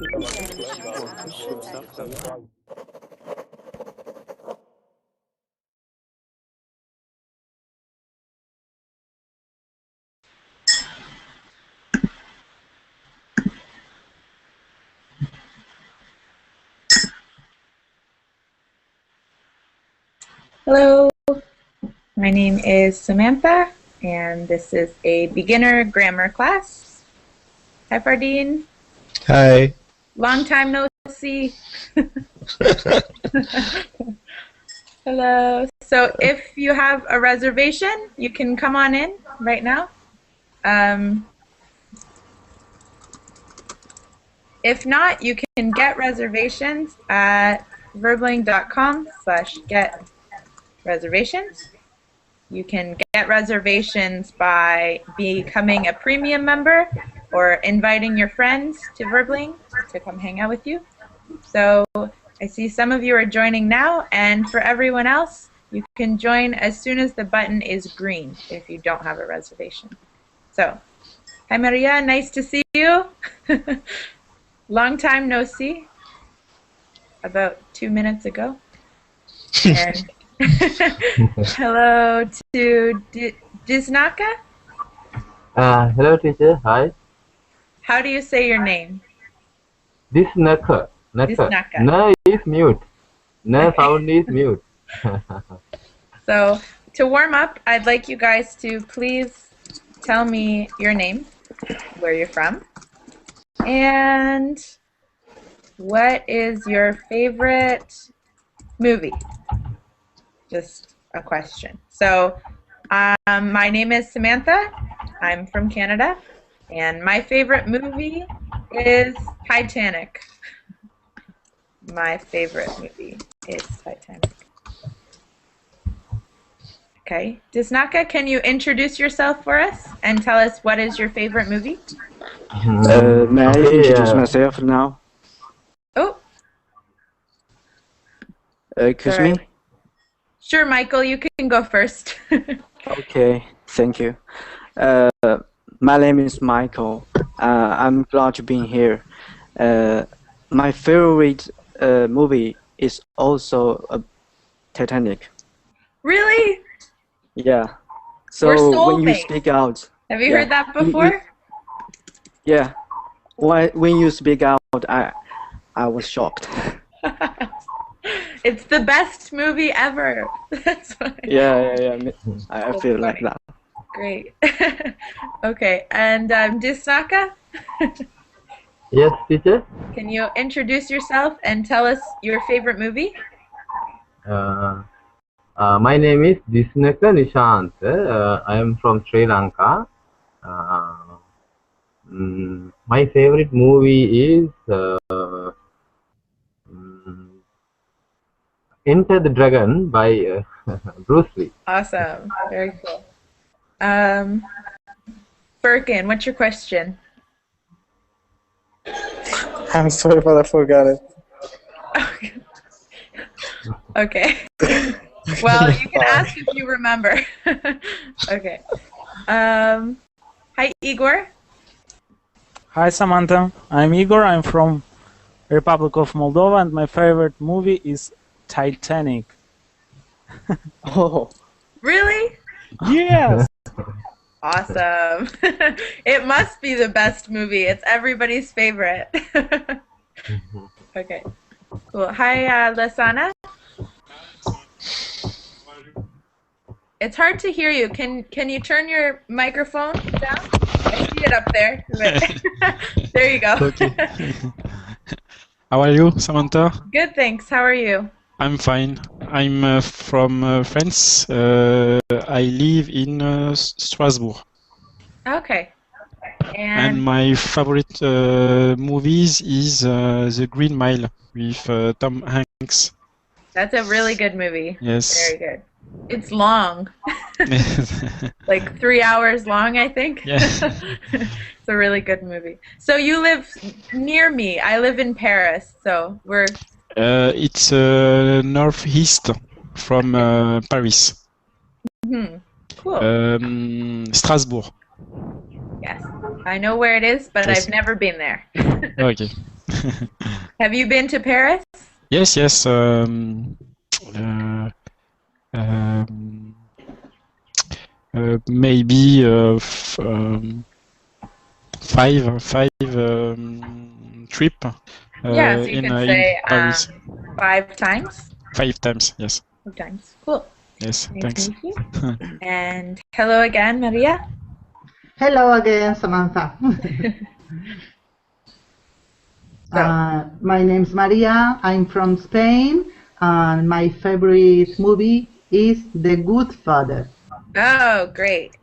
Hello, my name is Samantha, and this is a beginner grammar class. Hi, Fardeen. Hi. Long time no see. Hello. So if you have a reservation, you can come on in right now. If not, you can get reservations at verbling.com/get reservations. You can get reservations by becoming a premium member or inviting your friends to Verbling to come hang out with you. So I see some of you are joining now, and for everyone else, you can join as soon as the button is green if you don't have a reservation. So, hi Maria, nice to see you. Long time no see. About 2 minutes ago. And hello to Disnaka. Hello, teacher. Hi. How do you say your name? Disnaka. Disnaka. Na is mute. Na sound is mute. So, to warm up, I'd like you guys to please tell me your name, where you're from, and what is your favorite movie? Just a question. So, my name is Samantha. I'm from Canada, and my favorite movie is Titanic. My favorite movie is Titanic. Okay. Disnaka, can you introduce yourself for us and tell us what is your favorite movie? May I introduce myself now? Oh. Excuse me? Sure, Michael, you can go first. Okay, thank you. My name is Michael. I'm glad to be here. My favorite movie is also Titanic. Really? Yeah. So We're when you soulmates. speak out, Have you heard that before? yeah. When you speak out, I was shocked. It's the best movie ever. That's why. Yeah. I feel like that. Great. Okay, and Disnaka? Yes, teacher. Can you introduce yourself and tell us your favorite movie? My name is Disnaka Nishant. I am from Sri Lanka. My favorite movie is Enter the Dragon by Bruce Lee. Awesome. Very cool. Birkin, what's your question? I'm sorry, but I forgot it. Okay. Well, you can ask if you remember. Okay. Hi, Igor. Hi, Samantha. I'm Igor. I'm from Republic of Moldova, and my favorite movie is Titanic. Oh. Really? Yes. Awesome. It must be the best movie. It's everybody's favorite. Okay. Cool. Hi, Lasana. It's hard to hear you. Can you turn your microphone down? I see it up there. There you go. Okay. How are you, Samantha? Good, thanks. How are you? I'm fine. I'm from France. I live in Strasbourg. Okay. And my favorite movies is The Green Mile with Tom Hanks. That's a really good movie. Yes. Very good. It's long. Like 3 hours long, I think. Yeah. It's a really good movie. So you live near me. I live in Paris, so we're... It's northeast from Paris. Cool. Strasbourg. Yes. I know where it is, but Yes. I've never been there. Okay. Have you been to Paris? Yes, yes. Um, maybe five trip Yeah, so you can in say Paris. 5 times. 5 times, yes. 5 times. Cool. Yes, Nice thanks. to meet you. And hello again, Maria. Hello again, Samantha. My name's Maria. I'm from Spain, and my favorite movie is The Good Father. Oh, great.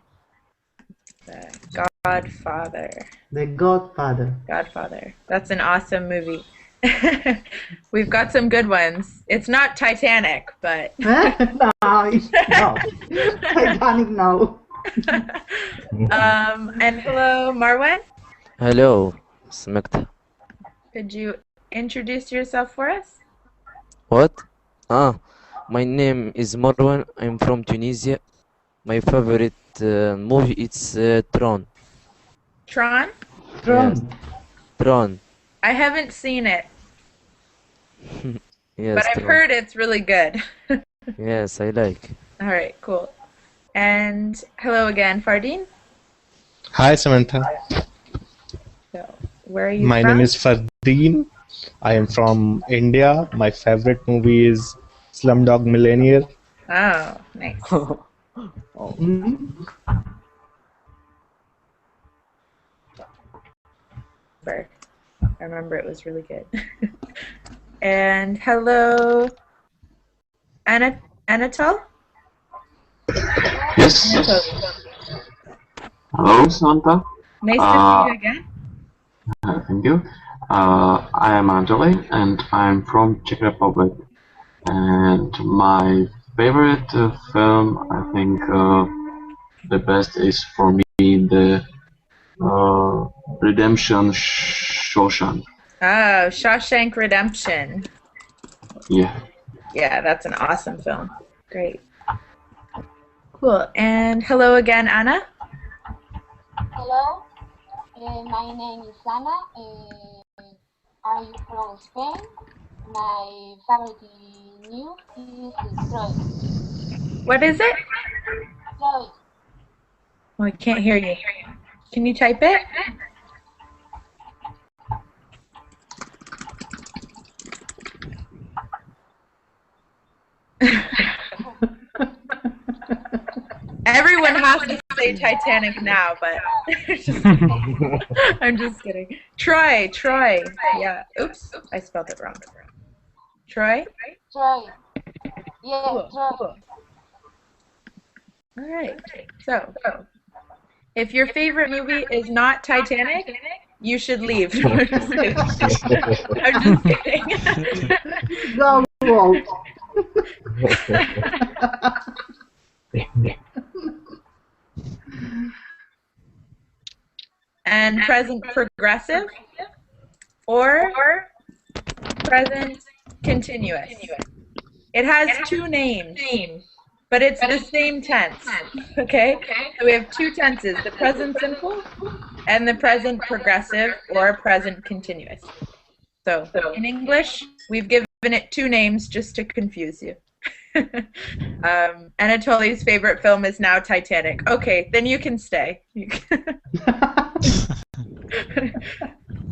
The Godfather. The Godfather. Godfather. That's an awesome movie. We've got some good ones. It's not Titanic, but No, Titanic, no. And hello, Marwan. Hello, Samantha. Could you introduce yourself for us? What? My name is Marwan. I'm from Tunisia. My favorite movie is Tron. Tron? Tron. Yes, Tron. I haven't seen it, Yes, but I've Tron. heard it's really good. Yes, I like. All right, cool. And hello again, Fardeen. Hi, Samantha. So, where are you My from? name is Fardeen. I am from India. My favorite movie is Slumdog Millionaire. Oh, nice. I remember it was really good. And hello, Anatol? Yes. Hello, Samantha. Nice to see you again. Thank you. I am Angeli, and I'm from Czech Republic. And my favorite film, I think the best is for me the Redemption Shawshank. Oh, Shawshank Redemption. Yeah. Yeah, that's an awesome film. Great. Cool. And hello again, Anna. Hello, my name is Ana. I'm from Spain. My favorite news is Troy. What is it? Troy. Oh, I can't hear you. Can you type it? Everyone has to say Titanic now, but I'm just kidding. Troy. Yeah. Oops, I spelled it wrong. Troy? Troy. Yeah, Cool. Troy. Cool. All right. So, if your favorite movie is not Titanic, you should leave. I'm just kidding. I'm just kidding. Go, Walt. And present progressive or present continuous. It has 2 names, but it's the same tense. Okay? So we have 2 tenses, the present simple and the present progressive or present continuous. So in English, we've given it 2 names just to confuse you. Anatoly's favorite film is now Titanic. Okay, then you can stay.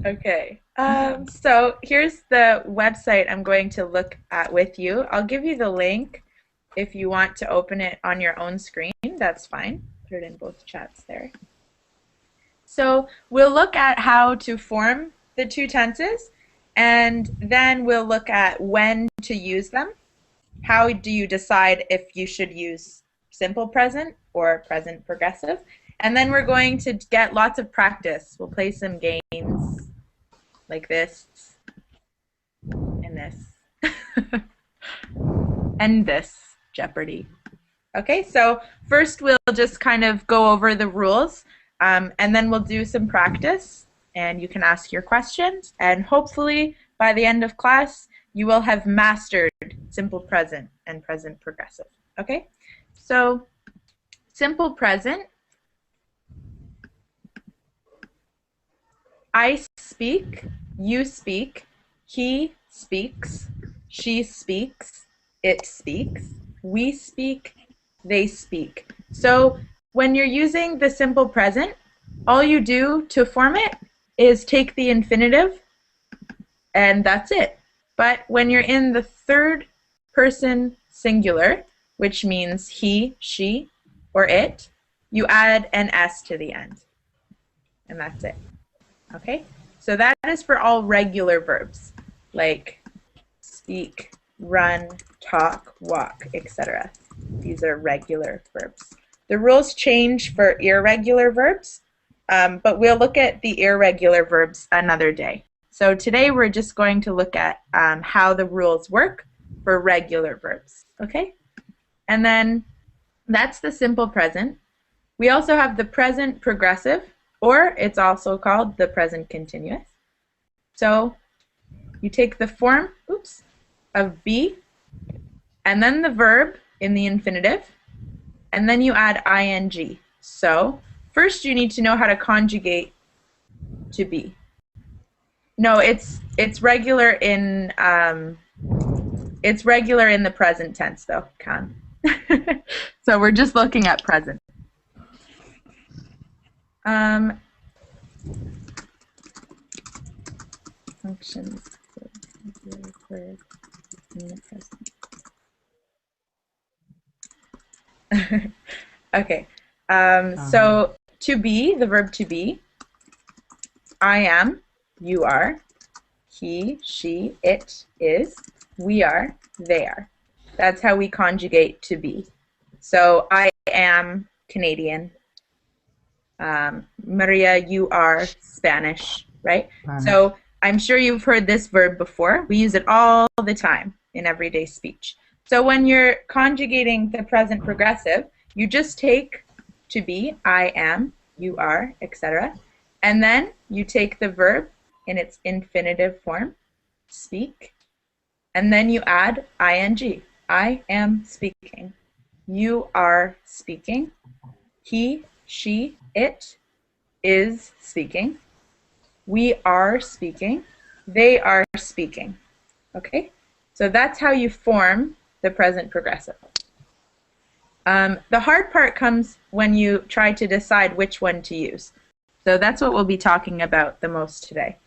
Okay. So here's the website I'm going to look at with you. I'll give you the link if you want to open it on your own screen. That's fine. Put it in both chats there. So we'll look at how to form the 2 tenses, and then we'll look at when to use them. How do you decide if you should use simple present or present progressive? And then we're going to get lots of practice. We'll play some games like this and this and this, Jeopardy. Okay, so first we'll just kind of go over the rules, and then we'll do some practice, and you can ask your questions, and hopefully by the end of class you will have mastered simple present and present progressive. Okay, so simple present I speak, you speak, he speaks, she speaks, it speaks, we speak, they speak. So when you're using the simple present, all you do to form it is take the infinitive, and that's it. But when you're in the third person singular, which means he, she, or it, you add an S to the end. And that's it. Okay? So that is for all regular verbs, like speak, run, talk, walk, etc. These are regular verbs. The rules change for irregular verbs, but we'll look at the irregular verbs another day. So today we're just going to look at how the rules work for regular verbs. Okay? And then that's the simple present. We also have the present progressive, or it's also called the present continuous. So you take the form, of be, and then the verb in the infinitive, and then you add ing. So first you need to know how to conjugate to be. No, it's regular in the present tense though, can. So we're just looking at present. Functions in the present. Okay. So to be, the verb to be, I am, you are, he, she, it is, we are, they are. That's how we conjugate to be. So I am Canadian. Maria, you are Spanish, right? So I'm sure you've heard this verb before. We use it all the time in everyday speech. So when you're conjugating the present progressive, you just take to be, I am, you are, etc. And then you take the verb in its infinitive form, speak, and then you add ing. I am speaking. You are speaking. He, she, it is speaking. We are speaking. They are speaking. Okay? So that's how you form the present progressive. The hard part comes when you try to decide which one to use. So that's what we'll be talking about the most today.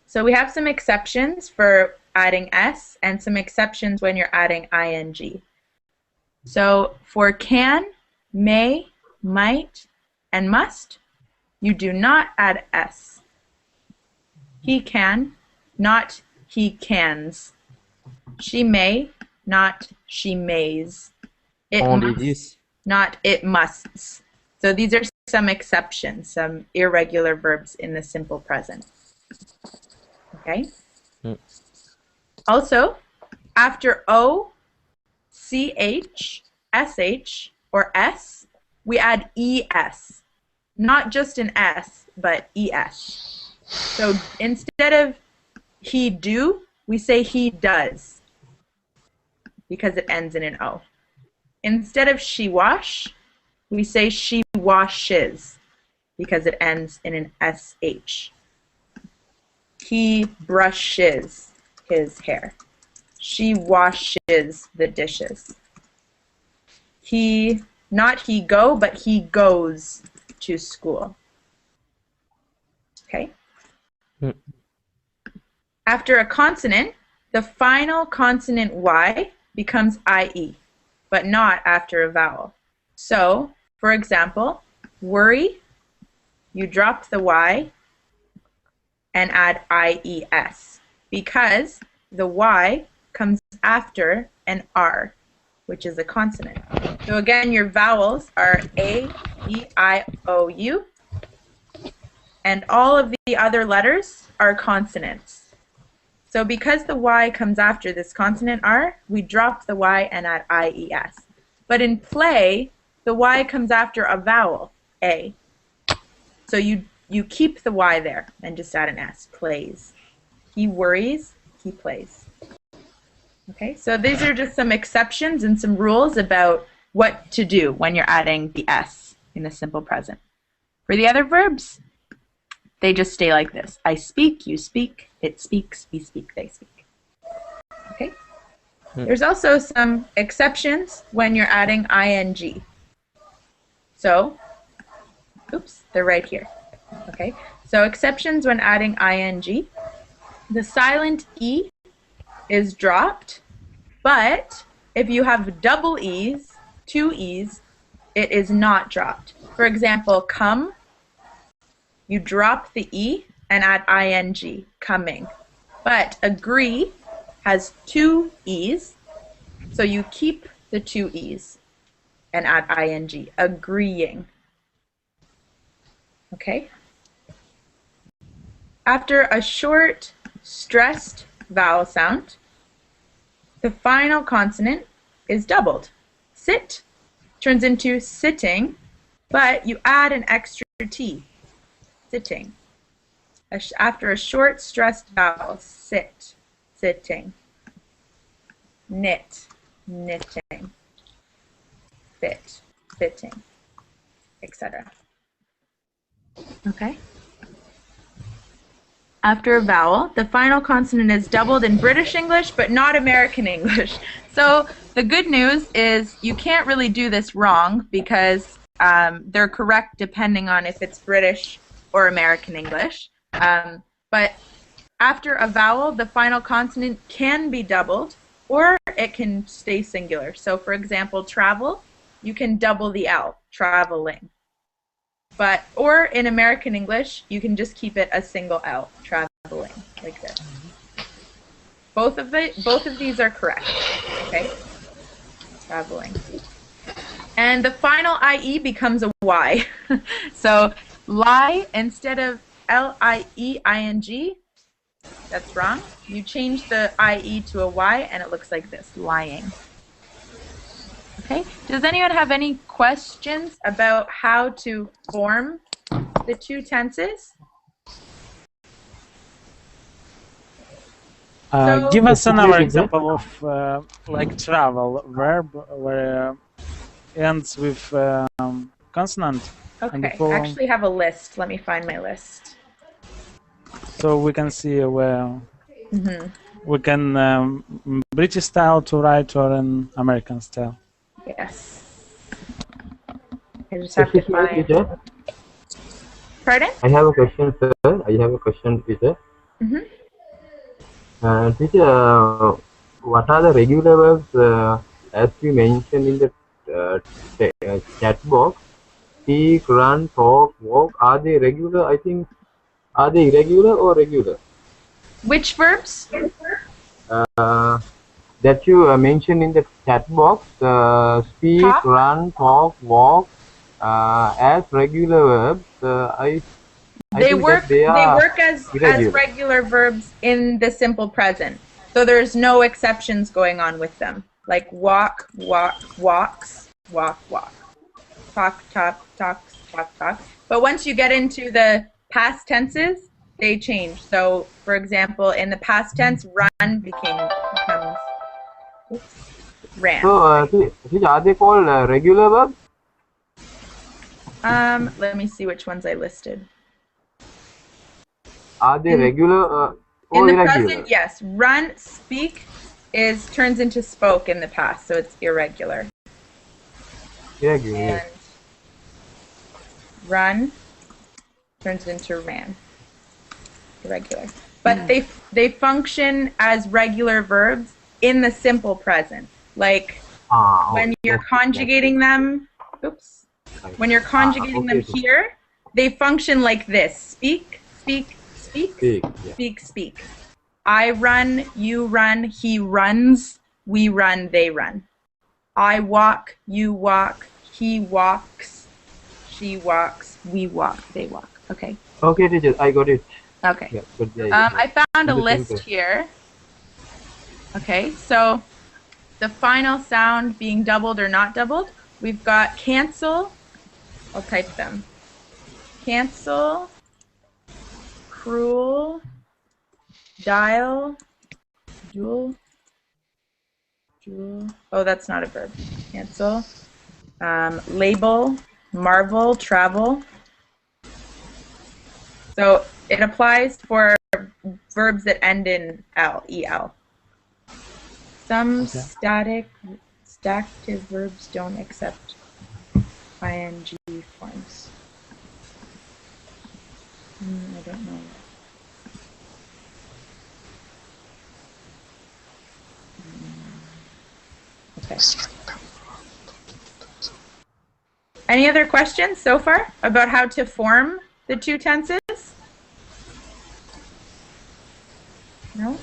So we have some exceptions for adding S and some exceptions when you're adding ing. So for can, may, might, and must, you do not add S. He can, not he cans. She may, not she mays. It Only must, this. not it musts. So these are some exceptions, some irregular verbs in the simple present. Okay? Also, after O, CH, SH, or S, we add ES. Not just an S, but ES. So instead of he do, we say he does, because it ends in an O. Instead of she wash, we say she washes, because it ends in an SH. He brushes his hair. She washes the dishes. He, not he go, but he goes to school. Okay? After a consonant, the final consonant Y becomes IE, but not after a vowel. So, for example, worry, you drop the Y and add IES, because the Y comes after an R, which is a consonant. So again, your vowels are A, E, I, O, U, and all of the other letters are consonants. So because the Y comes after this consonant R, we drop the Y and add IES. But in play, the Y comes after a vowel, A. So you keep the Y there and just add an S, plays. He worries, he plays. Okay, so these are just some exceptions and some rules about what to do when you're adding the S in the simple present. For the other verbs, they just stay like this. I speak, you speak, it speaks, we speak, they speak. Okay? There's also some exceptions when you're adding ing. So, oops, they're right here. Okay? So exceptions when adding ing. The silent E is dropped, but if you have double E's, two E's, it is not dropped. For example, come, you drop the E and add ing, coming. But agree has two E's, so you keep the two E's and add ing, agreeing. Okay? After a short, stressed vowel sound, the final consonant is doubled. Sit turns into sitting, but you add an extra T, sitting. After a short, stressed vowel, sit, sitting. Knit, knitting. Fit, fitting, etc. Okay? After a vowel, the final consonant is doubled in British English, but not American English. So the good news is you can't really do this wrong because they're correct depending on if it's British or American English. But after a vowel, the final consonant can be doubled or it can stay singular. So for example, travel, you can double the L, traveling. Or in American English, you can just keep it a single L, traveling, like this. Both of these are correct, okay? Traveling. And the final IE becomes a Y. So lie instead of L-I-E-I-N-G, that's wrong. You change the IE to a Y and it looks like this, lying. Okay, does anyone have any questions about how to form the two tenses? Give us another example of like travel verb where ends with consonant. Okay, I actually have a list. Let me find my list. So we can see where we can British style to write or an American style. Yes. I just have to find. Teacher? Pardon? I have a question, sir. I have a question, teacher. Teacher, what are the regular verbs as we mentioned in the chat box? Speak, run, talk, walk. Are they regular? I think. Are they irregular or regular? Which verbs? That you mentioned in the chat box, speak, Talk? run, talk, walk, as regular verbs. They think work. that they work as irregular. regular verbs in the simple present. So there's no exceptions going on with them. Like walk, walk, walks, walk, walk. Talk, talk, talks, talk, talk. But once you get into the past tenses, they change. So, for example, in the past tense, run becomes ran. So, are they called regular verbs? Let me see which ones I listed. Are they regular or in the irregular? present, yes. Run, speak turns into spoke in the past, so it's irregular. Irregular. And Yes. run turns into ran. Irregular. But they function as regular verbs in the simple present. Like when you're conjugating them, oops. When you're conjugating them here, they function like this. Speak, speak, speak, speak, speak. I run, you run, he runs, we run, they run. I walk, you walk, he walks, she walks, we walk, they walk. Okay. Okay, teacher, I got it. Okay. Yeah, good, yeah, I found a list here. Okay, so the final sound being doubled or not doubled, we've got cancel. I'll type them. Cancel, cruel, dial, dual. Oh, that's not a verb. Cancel. Label, marvel, travel. So It applies for verbs that end in el. Some static stative verbs don't accept ing forms. I don't know. Okay. Any other questions so far about how to form the two tenses? No?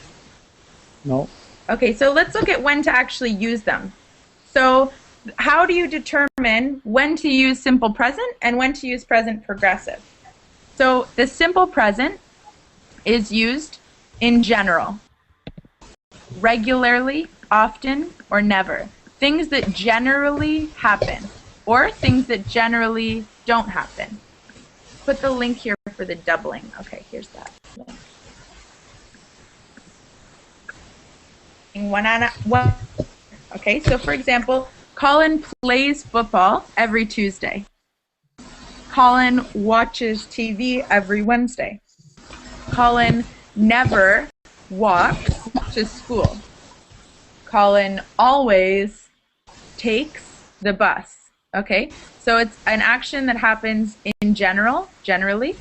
No. Okay, so let's look at when to actually use them. So how do you determine when to use simple present and when to use present progressive? So the simple present is used in general, regularly, often, or never. Things that generally happen, or things that generally don't happen. Put the link here for the doubling. Okay, here's that link. Okay, so for example, Colin plays football every Tuesday. Colin watches TV every Wednesday. Colin never walks to school. Colin always takes the bus. Okay, so it's an action that happens in general, generally,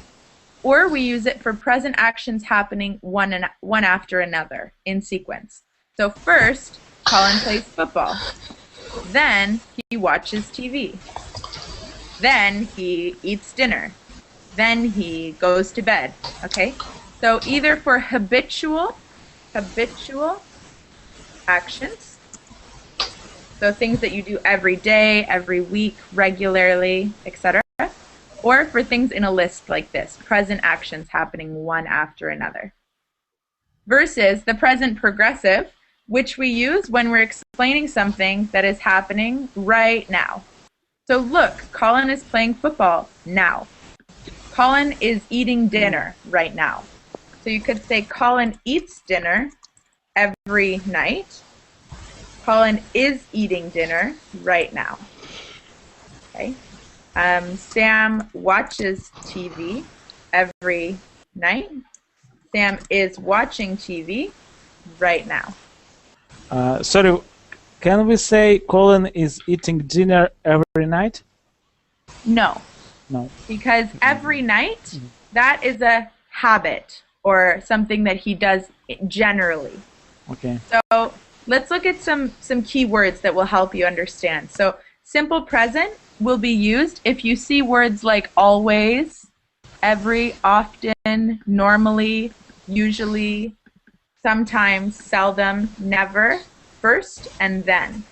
or we use it for present actions happening one after another in sequence. So first, Colin plays football. Then he watches TV. Then he eats dinner. Then he goes to bed. Okay? So either for habitual actions, so things that you do every day, every week, regularly, etc., or for things in a list like this, present actions happening one after another. Versus the present progressive, which we use when we're explaining something that is happening right now. So look, Colin is playing football now. Colin is eating dinner right now. So you could say Colin eats dinner every night. Colin is eating dinner right now. Okay. Sam watches TV every night. Sam is watching TV right now. Sorry, can we say Colin is eating dinner every night? No. No. Because every night, that is a habit or something that he does generally. Okay. So let's look at some key words that will help you understand. So simple present will be used if you see words like always, every, often, normally, usually, sometimes, seldom, never, first, and then.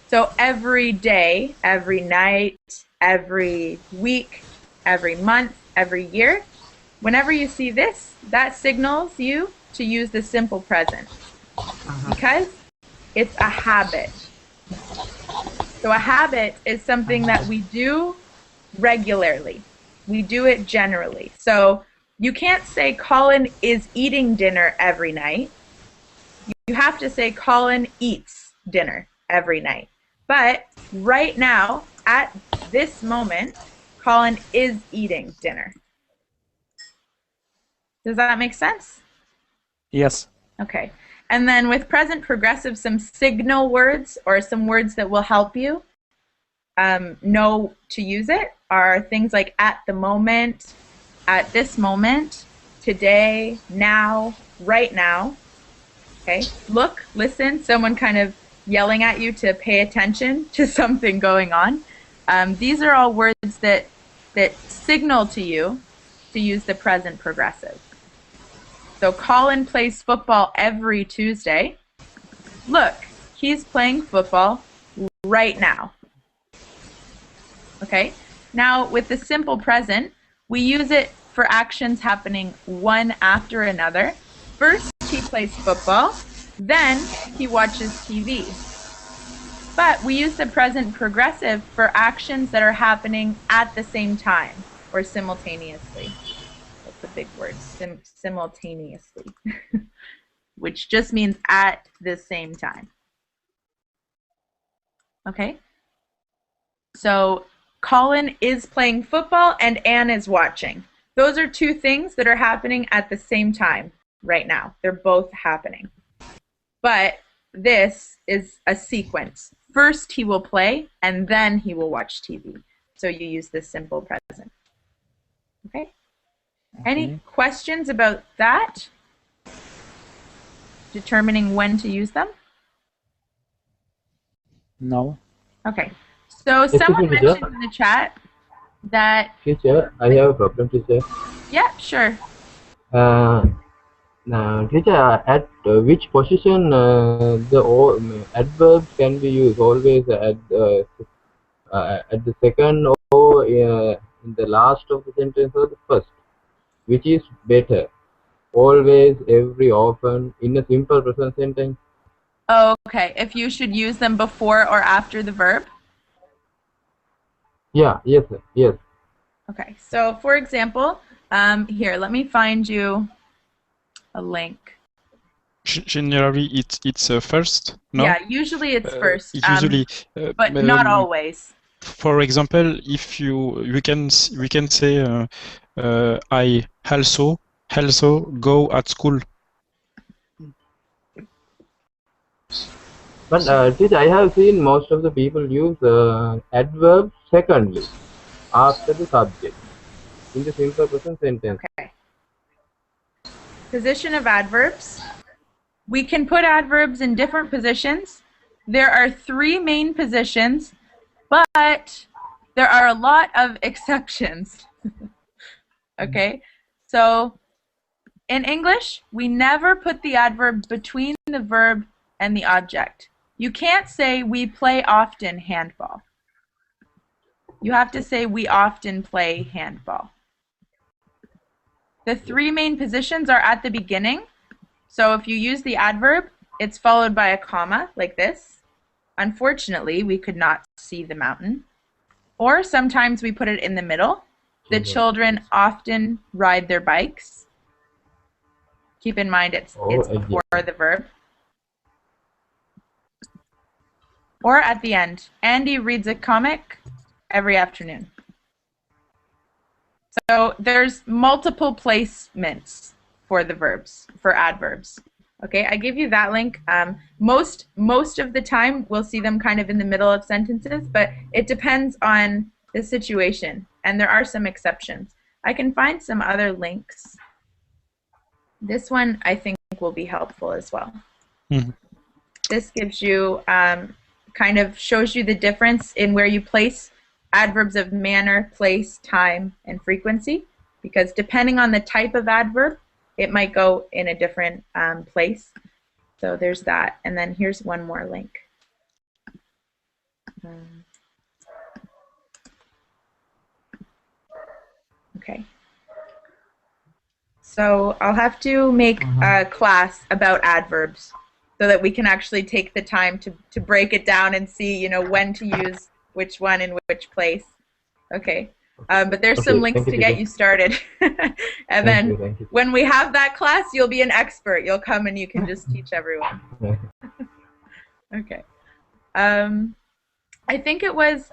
So every day, every night, every week, every month, every year, whenever you see this, that signals you to use the simple present because it's a habit. So a habit is something that we do regularly. We do it generally. So you can't say Colin is eating dinner every night. You have to say Colin eats dinner every night. But right now, at this moment, Colin is eating dinner. Does that make sense? Yes. Okay. And then with present progressive, some signal words or some words that will help you know to use it are things like at the moment, at this moment, today, now, right now. Okay. Look, listen, someone kind of yelling at you to pay attention to something going on. These are all words that signal to you to use the present progressive. So Colin plays football every Tuesday. Look, he's playing football right now. Okay? Now, with the simple present, we use it for actions happening one after another. First, he plays football. Then, he watches TV. But we use the present progressive for actions that are happening at the same time or simultaneously. That's a big word, simultaneously, which just means at the same time. Okay? So Colin is playing football and Anne is watching. those are two things that are happening at the same time right now. They're both happening. But this is a sequence. First he will play, and then he will watch TV. So you use the simple present. Okay? Any questions about that? Determining when to use them? No. Okay. So someone mentioned in the chat that... Teacher, I have a problem, teacher. Yeah, sure. Now, teacher, at which position the adverbs can be used? Always at the second or in the last of the sentence or the first? Which is better? Always, every, often, in a simple present sentence? Okay, if you should use them before or after the verb? Yeah, yes, sir. Yes. Okay, so for example, here, let me find you a link. Generally, it's first. No? Yeah, usually it's first. Usually, but not always. For example, if we can say I also go at school. But teacher, I have seen most of the people use adverb secondly, after the subject, in the simple present sentence. Okay. Position of adverbs. We can put adverbs in different positions. There are 3 main positions, but there are a lot of exceptions. Okay, so in English, we never put the adverb between the verb and the object. You can't say we play often handball. You have to say we often play handball. The 3 main positions are at the beginning. So if you use the adverb, it's followed by a comma like this. Unfortunately, we could not see the mountain. Or sometimes we put it in the middle. The children often ride their bikes. Keep in mind it's before the verb. Or at the end. Andy reads a comic every afternoon. So there's multiple placements for the verbs, for adverbs. Okay, I give you that link. Most of the time we'll see them kind of in the middle of sentences, but it depends on the situation, and there are some exceptions. I can find some other links. This one I think will be helpful as well. Mm-hmm. This gives you, kind of shows you the difference in where you place adverbs of manner, place, time, and frequency, because depending on the type of adverb, it might go in a different place. So there's that. And then here's one more link. Okay. So I'll have to make a class about adverbs so that we can actually take the time to break it down and see, you know, when to use which one in which place. Okay. But there's some links to get you started. And then when we have that class, you'll be an expert. You'll come and you can just teach everyone. Okay. I think it was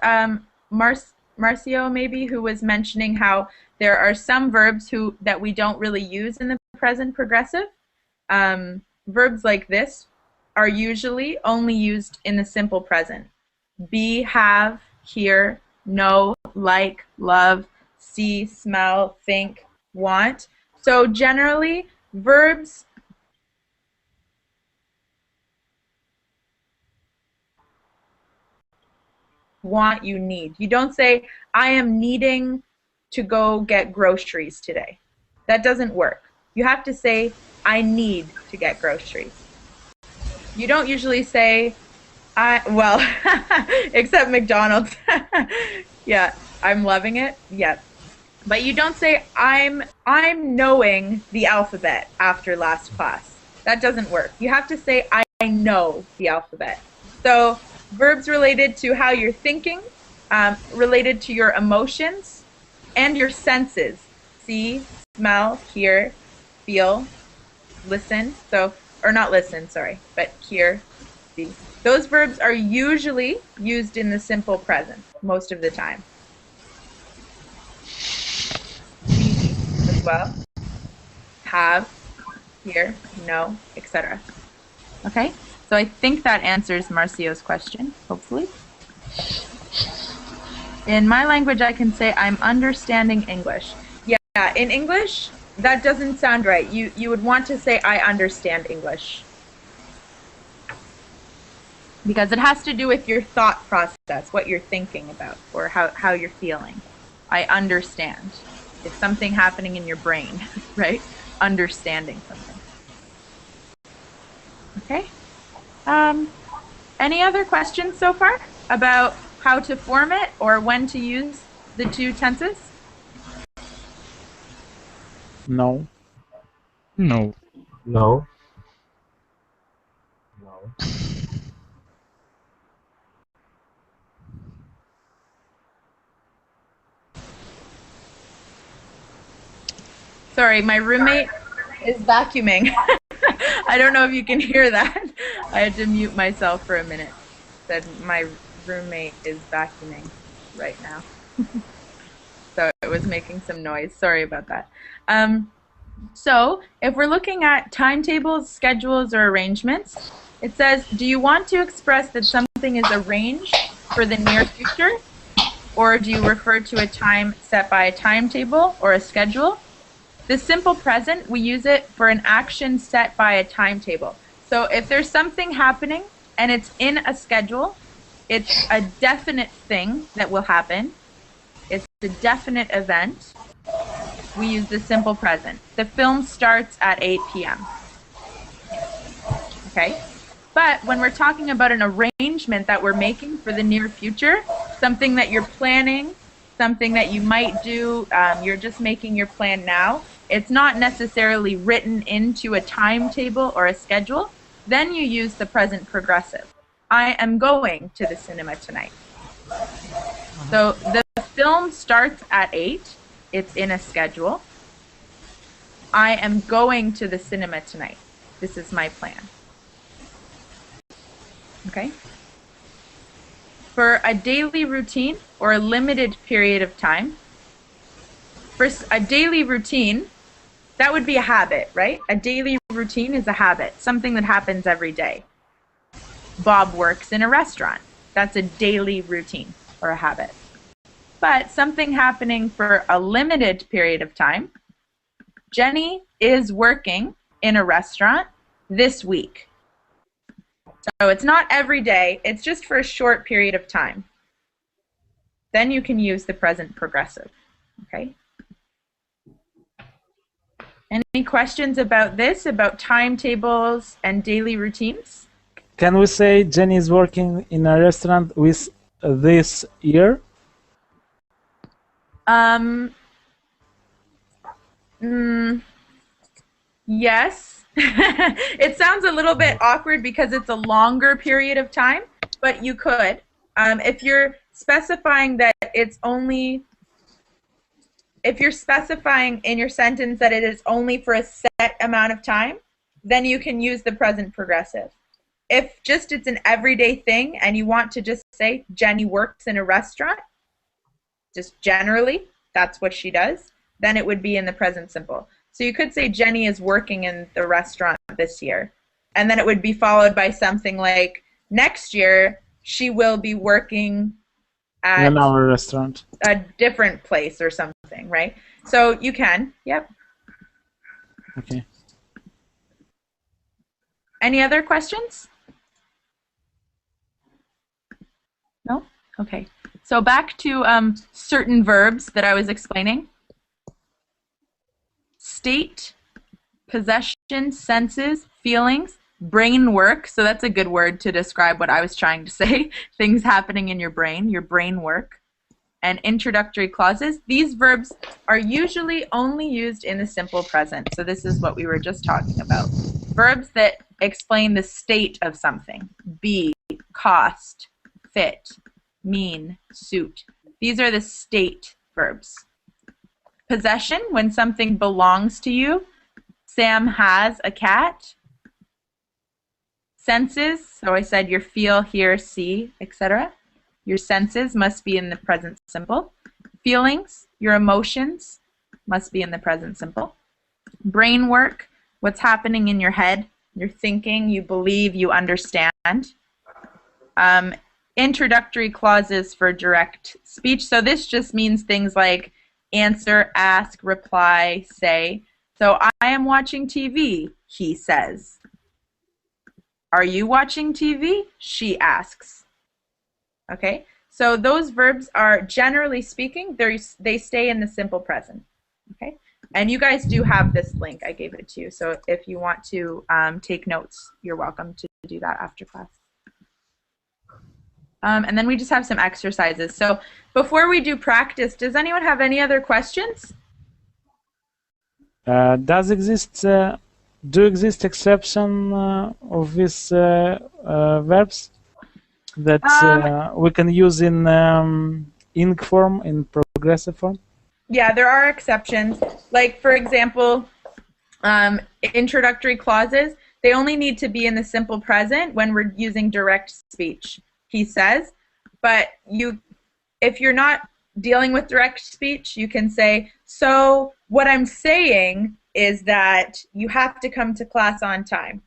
Marcio maybe who was mentioning how there are some verbs that we don't really use in the present progressive. Verbs like this are usually only used in the simple present. Be, have, hear, know, like, love, see, smell, think, want. So generally, verbs want, you need. You don't say, I am needing to go get groceries today. That doesn't work. You have to say, I need to get groceries. You don't usually say, well, except McDonald's. Yeah, I'm loving it. Yeah. But you don't say, I'm knowing the alphabet after last class. That doesn't work. You have to say, I know the alphabet. So verbs related to how you're thinking, related to your emotions, and your senses. See, smell, hear, feel, listen. So, or not listen, sorry, but hear, see. Those verbs are usually used in the simple present most of the time. well. Have, hear, know, etc. Okay? So I think that answers Marcio's question, hopefully. In my language, I can say I'm understanding English. Yeah, in English, that doesn't sound right. You would want to say I understand English. Because it has to do with your thought process, what you're thinking about, or how you're feeling. I understand. It's something happening in your brain, right? Understanding something. Okay? Any other questions so far about how to form it or when to use the two tenses? No. No. No. Sorry, my roommate is vacuuming. I don't know if you can hear that. I had to mute myself for a minute. Said my roommate is vacuuming right now. So it was making some noise. Sorry about that. So if we're looking at timetables, schedules, or arrangements, it says, do you want to express that something is arranged for the near future? Or do you refer to a time set by a timetable or a schedule? The simple present, we use it for an action set by a timetable. So if there's something happening and it's in a schedule, it's a definite thing that will happen. It's a definite event. We use the simple present. The film starts at 8 p.m. Okay? But when we're talking about an arrangement that we're making for the near future, something that you're planning, something that you might do, you're just making your plan now, it's not necessarily written into a timetable or a schedule, then you use the present progressive. I am going to the cinema tonight. So the film starts at 8. It's in a schedule. I am going to the cinema tonight. This is my plan. Okay? For a daily routine or a limited period of time, for a daily routine, that would be a habit, right? A daily routine is a habit, something that happens every day. Bob works in a restaurant. That's a daily routine or a habit. But something happening for a limited period of time, Jenny is working in a restaurant this week. So it's not every day, it's just for a short period of time. Then you can use the present progressive, okay? Any questions about this, about timetables and daily routines? Can we say Jenny is working in a restaurant with this year? Yes. It sounds a little bit awkward because it's a longer period of time, but you could. If you're specifying that it's only, if you're specifying in your sentence that it is only for a set amount of time, then you can use the present progressive. If just it's an everyday thing and you want to just say Jenny works in a restaurant, just generally, that's what she does, then it would be in the present simple. So you could say Jenny is working in the restaurant this year, and then it would be followed by something like next year she will be working at In our restaurant. a different place or something, right? So you can, yep. Okay. Any other questions? No? Okay. So back to certain verbs that I was explaining. State, possession, senses, feelings, brain work. So that's a good word to describe what I was trying to say. Things happening in your brain work. And introductory clauses. These verbs are usually only used in the simple present. So this is what we were just talking about. Verbs that explain the state of something. Be, cost, fit, mean, suit. These are the state verbs. Possession, when something belongs to you. Sam has a cat. Senses, so I said your feel, hear, see, etc. Your senses must be in the present simple. Feelings, your emotions. must be in the present simple. Brain work, what's happening in your head. You're thinking, you believe, you understand. Introductory clauses for direct speech. So this just means things like answer, ask, reply, say. So I am watching TV, he says. Are you watching TV? She asks. Okay, so those verbs are, generally speaking, they stay in the simple present. Okay, and you guys do have this link. I gave it to you. So if you want to take notes, you're welcome to do that after class. And then we just have some exercises. So before we do practice, does anyone have any other questions? Do exist exception of these verbs that we can use in ing form, in progressive form? Yeah, there are exceptions. Like, for example, introductory clauses, they only need to be in the simple present when we're using direct speech, he says. But if you're not dealing with direct speech, you can say, so what I'm saying is that you have to come to class on time.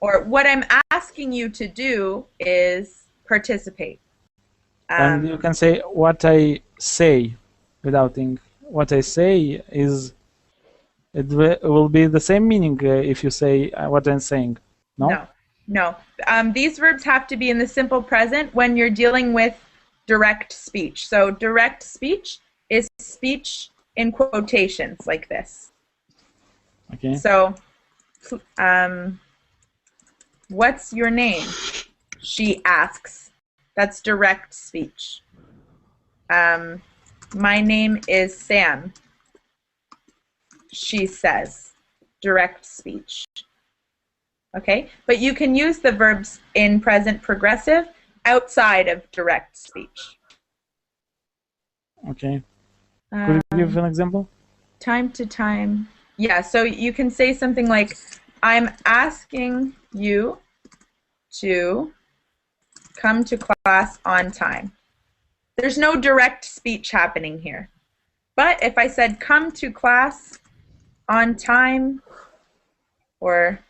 Or what I'm asking you to do is participate. And you can say what I say without ing. What I say is, it will be the same meaning if you say what I'm saying. No? No. These verbs have to be in the simple present when you're dealing with direct speech. So direct speech is speech in quotations like this. Okay. So, what's your name? She asks. That's direct speech. My name is Sam. She says. Direct speech. Okay? But you can use the verbs in present progressive outside of direct speech. Okay. Could you give an example? Time to time. Yeah, so you can say something like, I'm asking you to come to class on time. There's no direct speech happening here. But if I said, come to class on time, or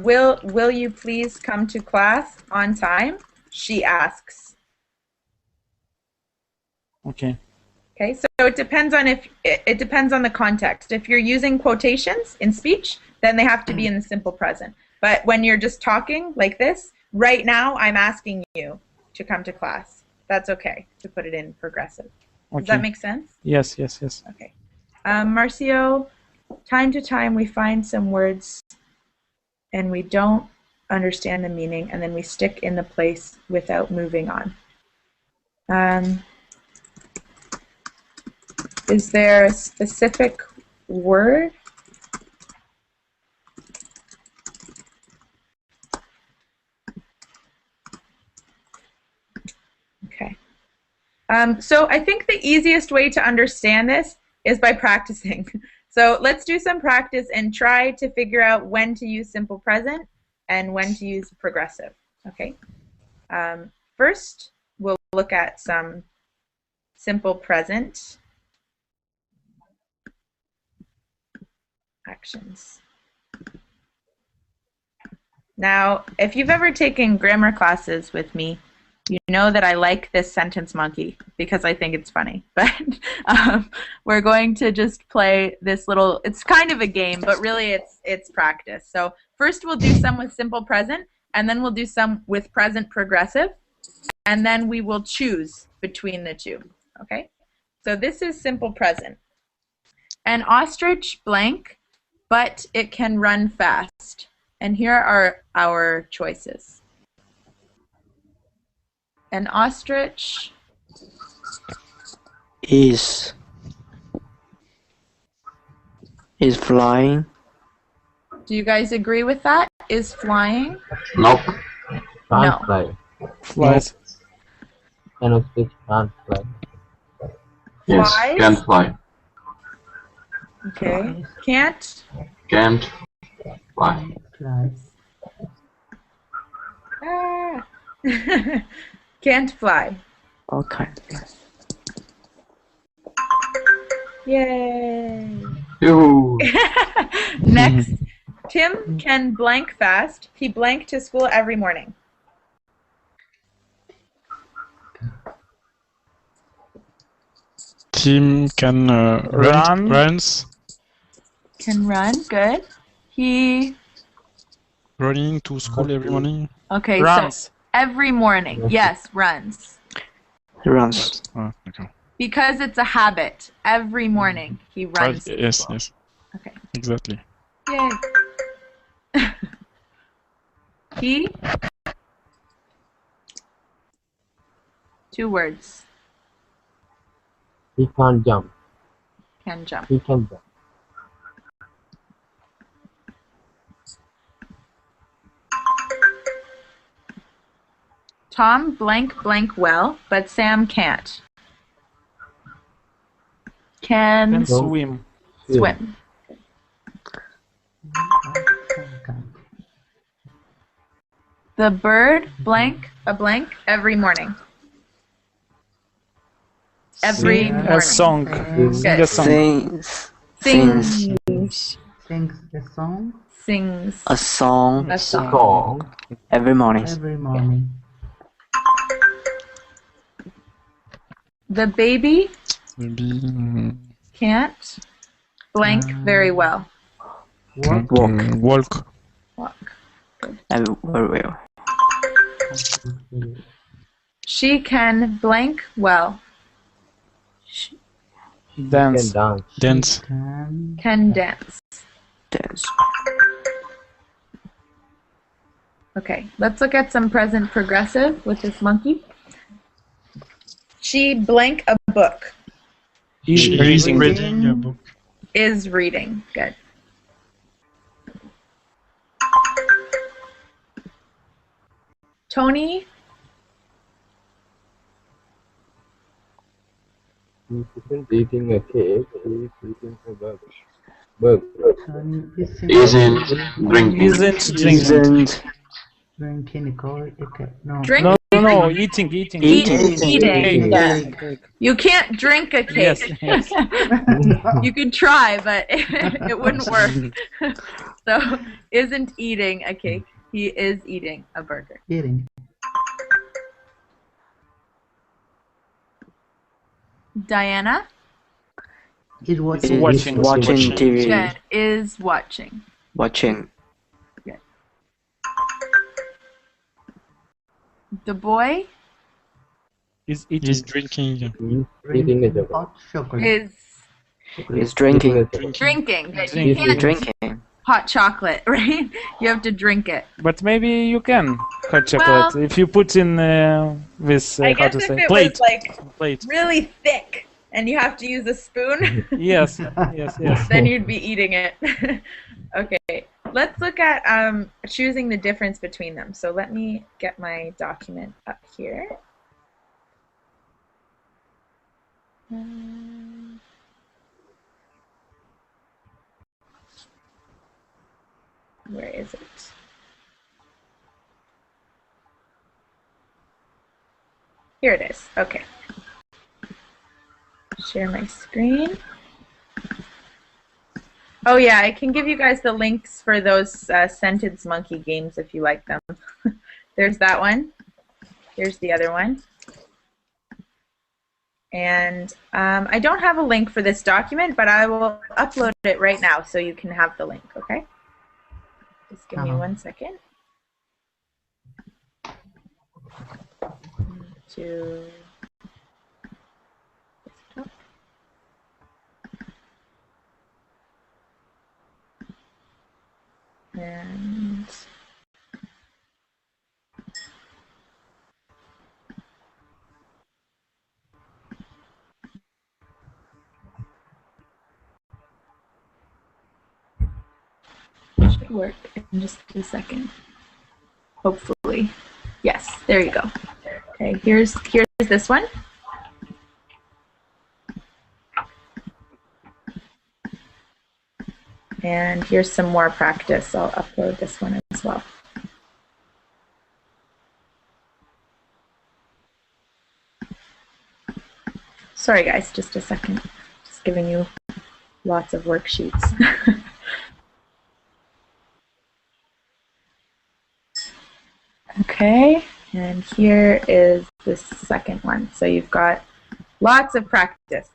will you please come to class on time? She asks. Okay. Okay, so it depends on it depends on the context. If you're using quotations in speech, then they have to be in the simple present. But when you're just talking like this, right now I'm asking you to come to class. That's okay to put it in progressive. Does that make sense? Yes. Okay. Marcio, time to time we find some words and we don't understand the meaning, and then we stick in the place without moving on. Is there a specific word? Okay. So I think the easiest way to understand this is by practicing. So let's do some practice and try to figure out when to use simple present and when to use progressive. Okay. First, we'll look at some simple present actions. Now, if you've ever taken grammar classes with me, you know that I like this sentence monkey because I think it's funny. But we're going to just play this little, it's kind of a game, but really it's practice. So first we'll do some with simple present, and then we'll do some with present progressive, and then we will choose between the two. Okay? So this is simple present. An ostrich blank, but it can run fast. And here are our choices. An ostrich is flying. Do you guys agree with that? Is flying? Nope. Can't fly. Flies. An ostrich can't fly. Yes, Flies? can fly. Okay. Can't? Can't fly. Ah. Can't fly. Okay. Yay! Yoo-hoo. Next, Tim can blank fast. He blank to school every morning. Tim can runs. Can run, good. He Running to school every morning. okay, Runs. so every morning, yes, runs. Runs. Ah, okay. Because it's a habit. Every morning he runs. to Yes, school. yes. Okay. Exactly. Yay. He. 2 words. He can't jump. Can jump. He can jump. Tom blank well, but Sam can't. Can swim. swim. The bird blank every morning. Every Sing morning. a song. Sing a song. Sings. Sings. Sings a song Sings. A song. A song. Every morning. every morning. The baby Maybe can't blank very well. Walk. walk. Walk. Very well. She can blank well. Dance. Can dance. Dance. Can dance. Dance. Okay, let's look at some present progressive with this monkey. She blank a book. She is reading a book. Is reading. Good. Tony He isn't eating a cake. He is eating a burger. Burger. Isn't drinking. Isn't drinking. Drinking a coffee. Okay. No. drink. No, eating. Eating. Cake. Yeah. Cake. You can't drink a cake. Yes. You could try, but it wouldn't work. So, isn't eating a cake. He is eating a burger. Eating. Diana Is watching. Watching TV. Good. Is watching. Watching. Good. The boy Is eating. He's drinking. He is eating a burger. Hot chocolate. is Drinking. drinking. Good. Drinking. You can't Drinking. hot chocolate, right? You have to drink it. But maybe you can hot chocolate if you put in this I how guess to if say it plate. was like Plate. really thick and you have to use a spoon, Yes. then you'd be eating it. Okay, let's look at choosing the difference between them. So let me get my document up here. Where is it? Here it is. Okay. Share my screen. Oh yeah, I can give you guys the links for those sentence monkey games if you like them. There's that one. Here's the other one. And I don't have a link for this document, but I will upload it right now so you can have the link, okay? Just give me 1 second. To desktop. And it should work in just a second. Hopefully. Yes, there you go. Okay, here's this one. And here's some more practice. I'll upload this one as well. Sorry guys, just a second. Just just giving you lots of worksheets. Okay, and here is the second one. So you've got lots of practice.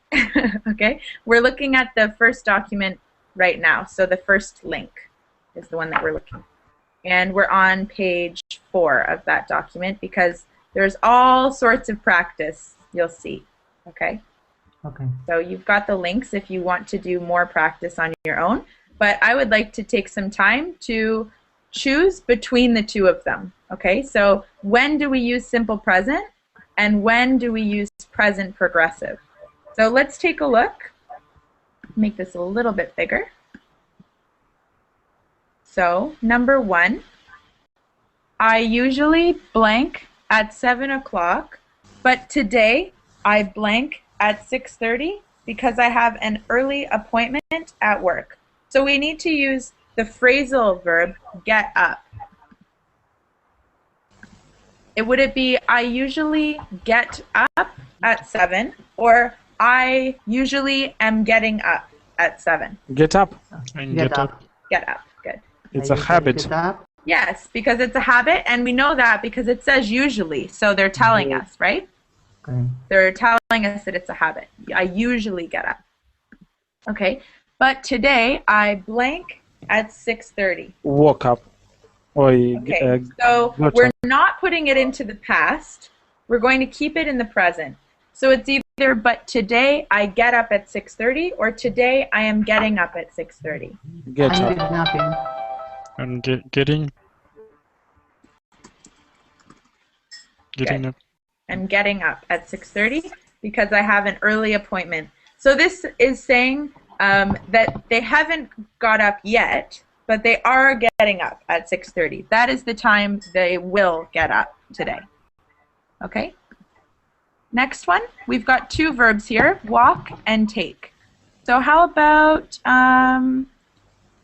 Okay, we're looking at the first document right now. So the first link is the one that we're looking at. And we're on page 4 of that document because there's all sorts of practice you'll see. Okay? Okay. So you've got the links if you want to do more practice on your own. But I would like to take some time to choose between the two of them. Okay? So when do we use simple present and when do we use present progressive? So let's take a look. Make this a little bit bigger. So, number 1, I usually blank at 7 o'clock, but today I blank at 6:30 because I have an early appointment at work. So we need to use the phrasal verb get up. Would it be I usually get up at 7 or I usually am getting up at 7? Get up. Get up. Get up. Good. It's a habit. Get up. Yes, because it's a habit, and we know that because it says usually, so they're telling us, right? Okay. They're telling us that it's a habit. I usually get up. Okay, but today I blank at 6:30. Woke up. Okay, so got we're up. not putting it into the past. We're going to keep it in the present. So it's either, but today I get up at 6:30, or today I am getting up at 6:30. Get I'm up. getting up. And getting Good. up. I'm getting up at 6:30 because I have an early appointment. So this is saying that they haven't got up yet, but they are getting up at 6:30. That is the time they will get up today. Okay? Next one, we've got 2 verbs here, walk and take. So how about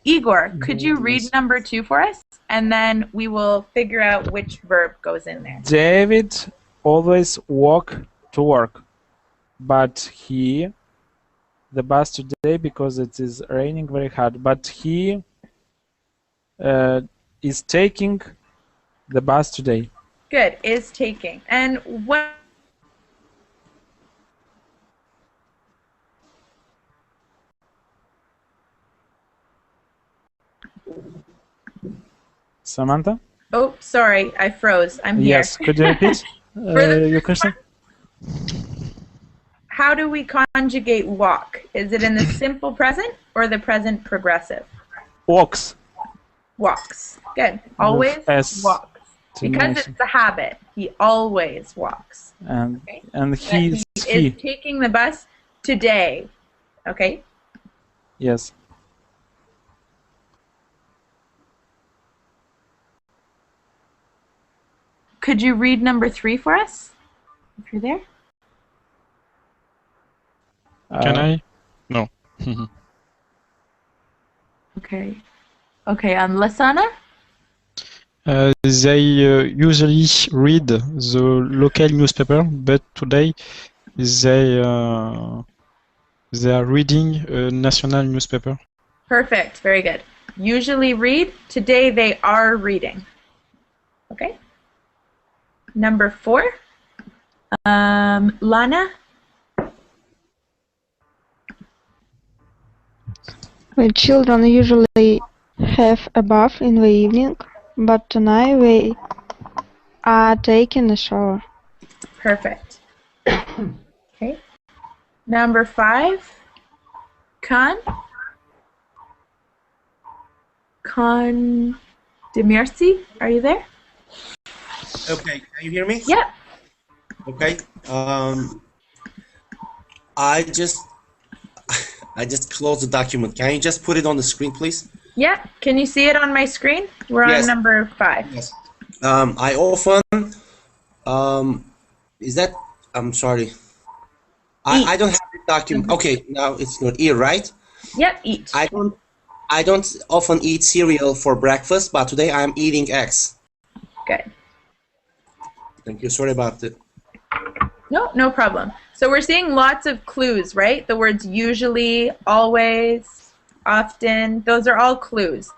Igor, could you read number 2 for us? And then we will figure out which verb goes in there. David always walk to work, but the bus today because it is raining very hard, but he is taking the bus today. Good, is taking. And what? Samantha? Oh, sorry, I froze. I'm here. Yes, could you repeat your question? How do we conjugate walk? Is it in the simple present or the present progressive? Walks. Walks. Good. Always S walks. to Because mention. it's a habit. He always walks. And Okay? and But he is taking the bus today. Okay? yes. Could you read number 3 for us? If you're there. Can I? No. Okay. Okay, and Lasana? They usually read the local newspaper, but today they are reading a national newspaper. Perfect. Very good. Usually read. Today they are reading. Okay? Number 4. Lana? The children usually have a bath in the evening, but tonight they are taking a shower. Perfect. Okay. Number 5. Con Demirci, are you there? Okay, can you hear me? Yep. Okay. I just closed the document. Can you just put it on the screen, please? Yep. Can you see it on my screen? We're Yes. on number 5. Yes. I often is that I'm sorry. I don't have the document. Okay, now it's not eat, right? Yep, eat. I don't often eat cereal for breakfast, but today I'm eating eggs. Good. Thank you. Sorry about it. No, no problem. So we're seeing lots of clues, right? The words usually, always, often, those are all clues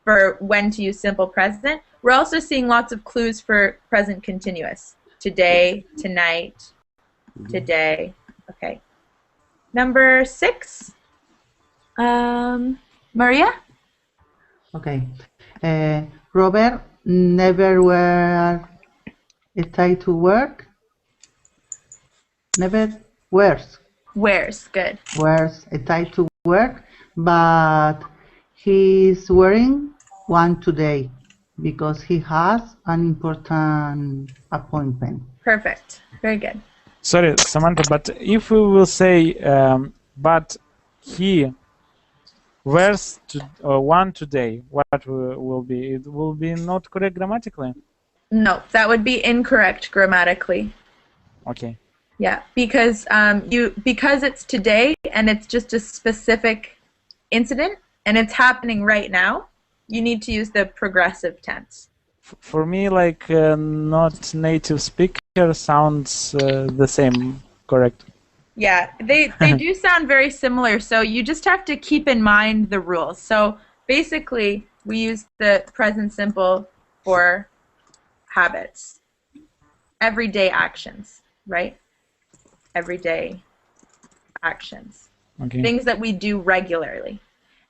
for when to use simple present. We're also seeing lots of clues for present continuous. Today, tonight, today. Okay. Number 6. Maria? Okay. Robert never wear a tie to work. Never wears. Wears, good. Wears a tie to work, but he's wearing one today because he has an important appointment. Perfect. Very good. Sorry, Samantha, but if we will say, but he wears one today, what will be? It will be not correct grammatically? No, that would be incorrect grammatically. Okay. Yeah, because because it's today and it's just a specific incident and it's happening right now, you need to use the progressive tense. For me, like not native speaker sounds the same, correct? Yeah, they do sound very similar, so you just have to keep in mind the rules. So basically, we use the present simple for habits, everyday actions, right? Everyday actions, Okay. things that we do regularly.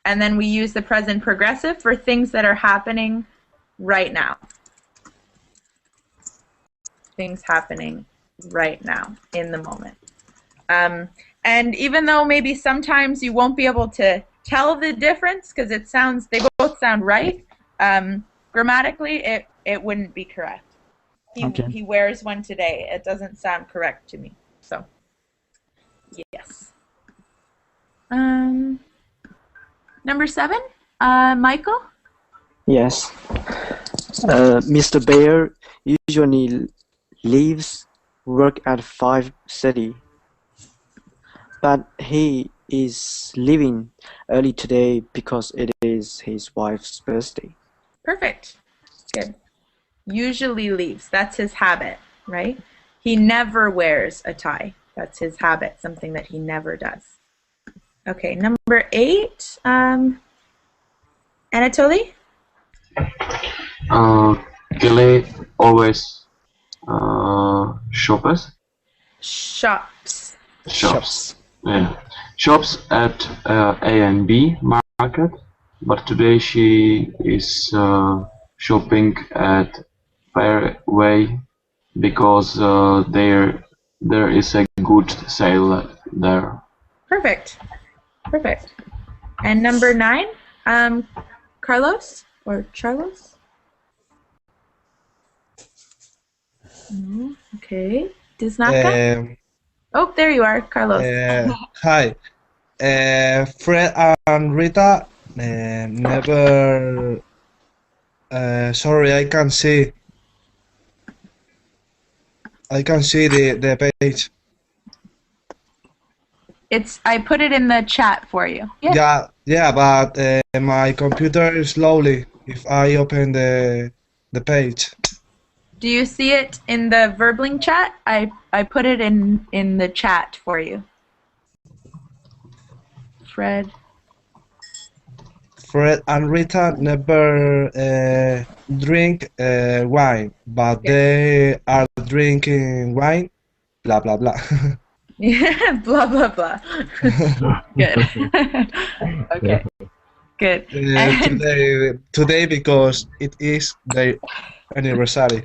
And then we use the present progressive for things that are happening right now. Things happening right now, in the moment. And even though maybe sometimes you won't be able to tell the difference because they both sound right, grammatically it wouldn't be correct. He wears one today. It doesn't sound correct to me. So, yes. Number 7, Michael? Yes. Mr. Bear usually leaves work at 5:30, but he is leaving early today because it is his wife's birthday. Perfect. Good. Usually leaves. That's his habit, right? He never wears a tie. That's his habit, something that he never does. Okay, number 8, Anatoly? Kelly always shops. Shops. Yeah. Shops at A and B market, but today she is shopping at Fairway because there is a good sale there. Perfect. Perfect. And number 9, Carlos or Charlos? Okay. Diznaka? Oh, there you are, Carlos. Hi. Fred and Rita never. Sorry, I can't see. I can see the page. I put it in the chat for you. Yeah, but my computer is slowly if I open the page. Do you see it in the Verbling chat? I put it in the chat for you. Fred and Rita never drink wine, but they are drinking wine. Blah blah blah. Yeah, blah blah blah. Good. Okay. Good. Today because it is their anniversary.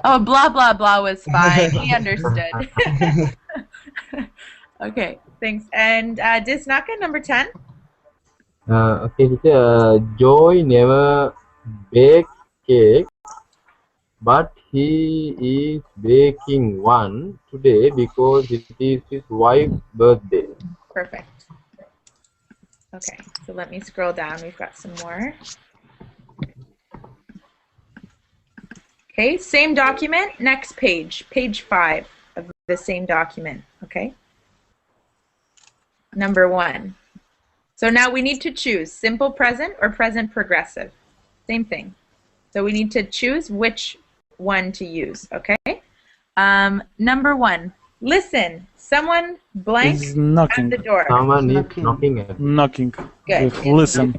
Oh, blah blah blah was fine. We understood. Okay, thanks. And Diznaka, number 10. Okay, teacher. Joy never bakes cake, but he is baking one today because it is his wife's birthday. Perfect. Okay, so let me scroll down. We've got some more. Okay, same document, next page, page 5 of the same document, okay? Number 1. So now we need to choose simple present or present progressive. Same thing. So we need to choose which one to use, okay? Number 1, Listen, someone blank Is at knocking. the door. Someone is knocking at Knocking. Good. With listen.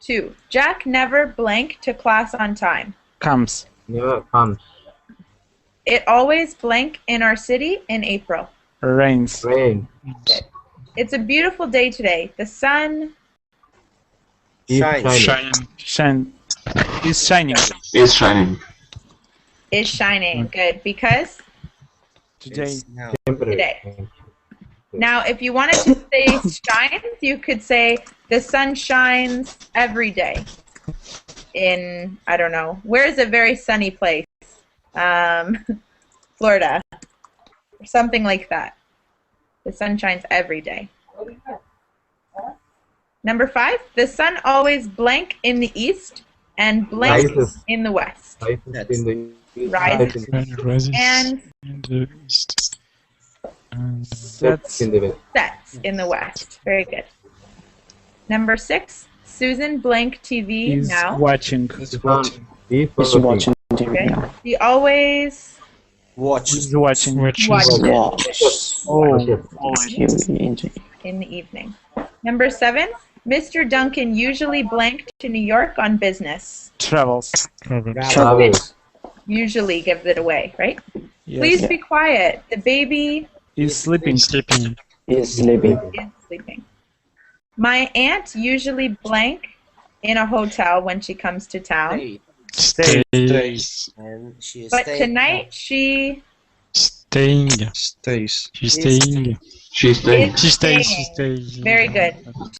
2. Jack never blank to class on time. Comes. Never comes. It always blank in our city in April. Rains. Rain. Good. It's a beautiful day today. The sun Shine. Is shining. Is shining. is shining. Good. Because Today. today. Now, if you wanted to say shines, you could say the sun shines every day. In, I don't know, where is a very sunny place? Florida. Or something like that. The sun shines every day. Number 5, the sun always blank in the east and blank Rises. in the west. Rises in the east. Rises. Rises And in the east. And Sets in the west. sets in the west. Very good. Number 6, Susan blank TV Is now. watching. Is Is watching TV Okay. now. She always Watch. Is watching. watches Oh. in the evening. Number 7, Mr. Duncan usually blank to New York on business. Travels. Travels. Usually gives it away, right? Yes. Please be quiet. The baby Is sleeping. sleeping. Is sleeping. is sleeping. My aunt usually blank in a hotel when she comes to town. Stays. And she is But staying. tonight she Staying. Stays. She's staying. She's staying. is She stays. staying. She stays. Very good.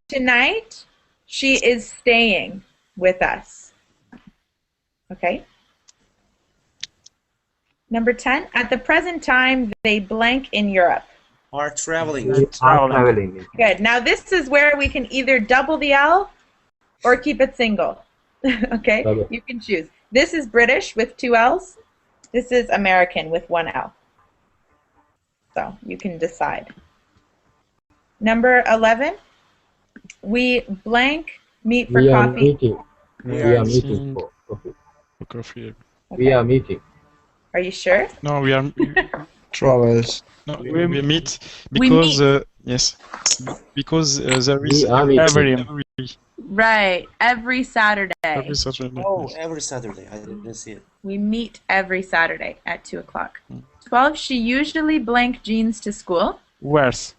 Tonight she is staying with us. Okay. Number 10, at the present time they blank in Europe. Are traveling. We are traveling. Good. Now this is where we can either double the L or keep it single. Okay? Double. You can choose. This is British with 2 L's. This is American with 1 L. So you can decide. Number 11, we blank meet for We are coffee. meeting. We are meeting for coffee. Coffee. We are meeting. Are you sure? No, we are. Travels. No, we meet We because meet. yes, because there is We are meeting. Right. Every Saturday. every Saturday. Oh, every Saturday. I didn't see it. We meet every Saturday at 2 o'clock. 12, she usually blank jeans to school. Wears.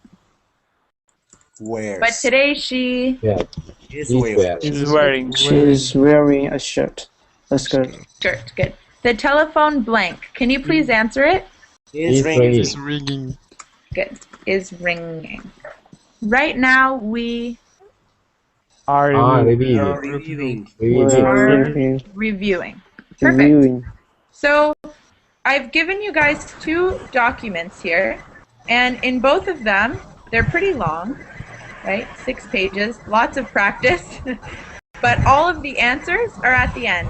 Where? But today she Yeah. is Is where. where. Is wearing. She is wearing a shirt. A skirt. shirt. Good. The telephone blank. Can you please answer it? Is Is ringing. ringing. It's ringing. Good. Is ringing. Right now we Are reviewing. Reviewing. Reviewing. are Reviewing. reviewing. Perfect. Reviewing. So I've given you guys 2 documents here, and in both of them, they're pretty long, right? 6 pages, lots of practice, but all of the answers are at the end.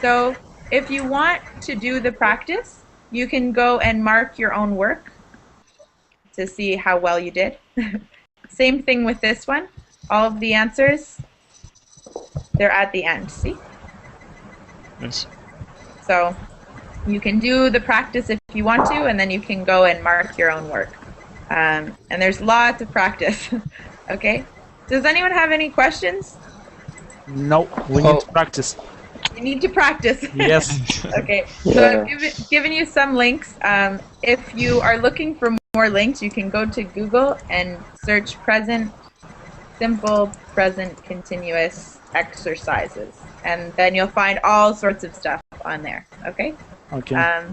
So if you want to do the practice, you can go and mark your own work to see how well you did. Same thing with this one. All of the answers, they're at the end, see? Yes. So you can do the practice if you want to, and then you can go and mark your own work. And there's lots of practice. Okay? Does anyone have any questions? No, we need to practice. You need to practice. Yes. Okay. So I've given you some links. If you are looking for more links, you can go to Google and search simple present continuous exercises, and then you'll find all sorts of stuff on there. Okay. Okay.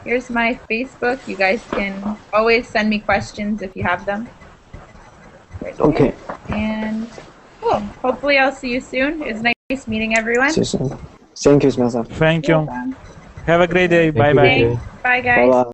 Here's my Facebook. You guys can always send me questions if you have them. Right there. Okay. And cool. Hopefully I'll see you soon. It was nice meeting everyone. See you soon. Thank you, Samantha. Thank you. Have a great day. Thank you. Bye bye. Bye guys. Bye bye.